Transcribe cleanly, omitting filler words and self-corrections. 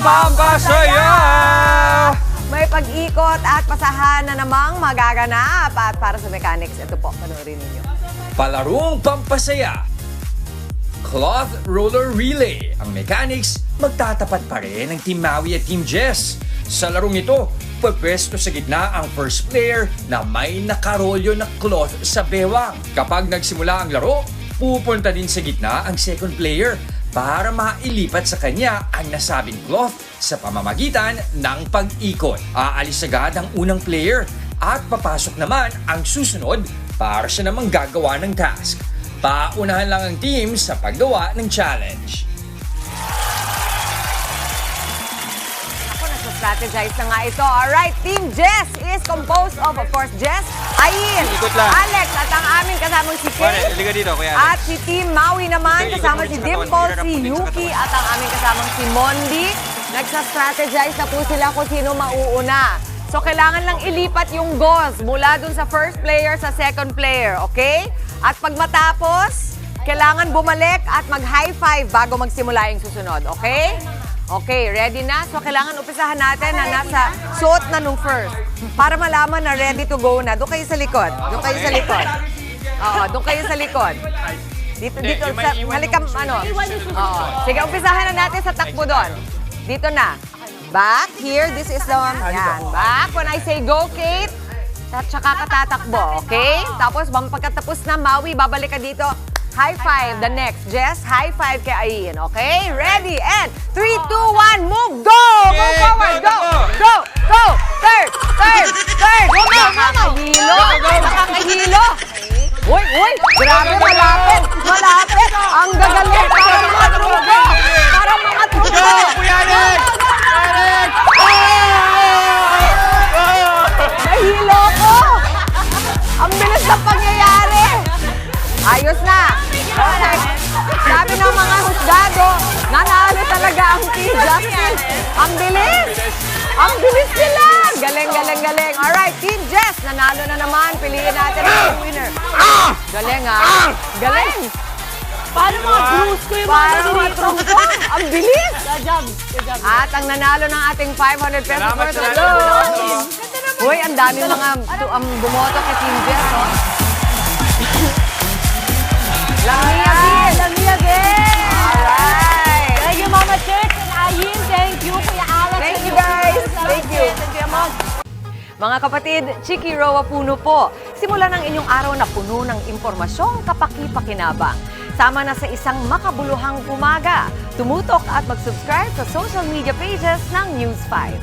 pampasaya! May pag-ikot at pasahan na namang magaganap. At para sa mechanics, ito po, panoorin ninyo. Palarong pampasaya. Cloth Roller Relay. Ang mechanics, magtatapat pa rin ng Team Maui at Team Jess. Sa larong ito, pwepwesto sa gitna ang first player na may nakarolyo na cloth sa bewang. Kapag nagsimula ang laro, pupunta din sa gitna ang second player para mailipat sa kanya ang nasabing cloth sa pamamagitan ng pag-ikot. Aalis agad ang unang player at papasok naman ang susunod para siya namang gagawa ng task. Paunahan lang ang team sa paggawa ng challenge. Strategize na nga ito. Alright, Team Jess is composed of course, Jess, Ayin, Ikot lang. Alex, at ang aming kasamang si Kay. Liga dito, Kuya At Alex. si Team Maui naman, Okay, kasama ikot si mo rin sa Dimple, katawan. si Hirap mo din sa Yuki, katawan. at ang aming kasamang si Mondi. Nagsa-strategize na po sila kung sino mauuna. So, kailangan lang ilipat yung gauze mula dun sa first player sa second player, okay? At pag matapos, kailangan bumalik at mag-high five bago magsimula yung susunod, okay? Okay, ready na? So, kailangan umpisahan natin na nasa suot na nung first. Para malaman na ready to go na. Doon kayo sa likod. Doon kayo sa likod. Oo, doon kayo sa likod. Dito, dito, sa, halika, ano. Oo. Sige, umpisahan na natin sa takbo doon. Dito na. Back, here, this is the one. Yan, back. When I say go, Kate, tsaka ka tatakbo, okay? Tapos, pagkatapos na, Maui, babalik ka dito. High five, the next. Jess, high five kay Ayin, okay? Ready, and 3, 2, 1, move, go! Move forward, go! Go! Go! Third! Third! Third! Nakakahilo! Nakakahilo! Uy, uy! Grabe, malapit! Malapit! Ang gagaling! Parang mga truko! Parang mga truko! Kuya Alex! Alex! Nahilo ko! Ang bilis ng pangyayari! Ayos na! Okay. Sabi ng mga husgado, nanalo talaga ang Team Justice. Ang bilis! Ang bilis nila! Galing, galing, galing. Alright, Team Jess, nanalo na naman. Piliin natin ang winner. Galing ah! Galing! Paano mga cruise ko yung mga Para mga dito? truko! Ang bilis! Good job. At ang nanalo ng ating 500 pesos Salamat, worth of salamat. gold. Uy, ang daming mga bumoto kay Team Jess, oh. Lamia din! Lamia again! Alright! Thank you, Mama Church and Ayin. Thank you, Kuya Alex. Thank and you, guys. Yuki. Thank you. Thank you, Mom. Mga kapatid, Chiki Roa Puno po. Simulan ang inyong araw na puno ng impormasyong kapaki-pakinabang. Sama na sa isang makabuluhang umaga. Tumutok at mag-subscribe sa social media pages ng News 5.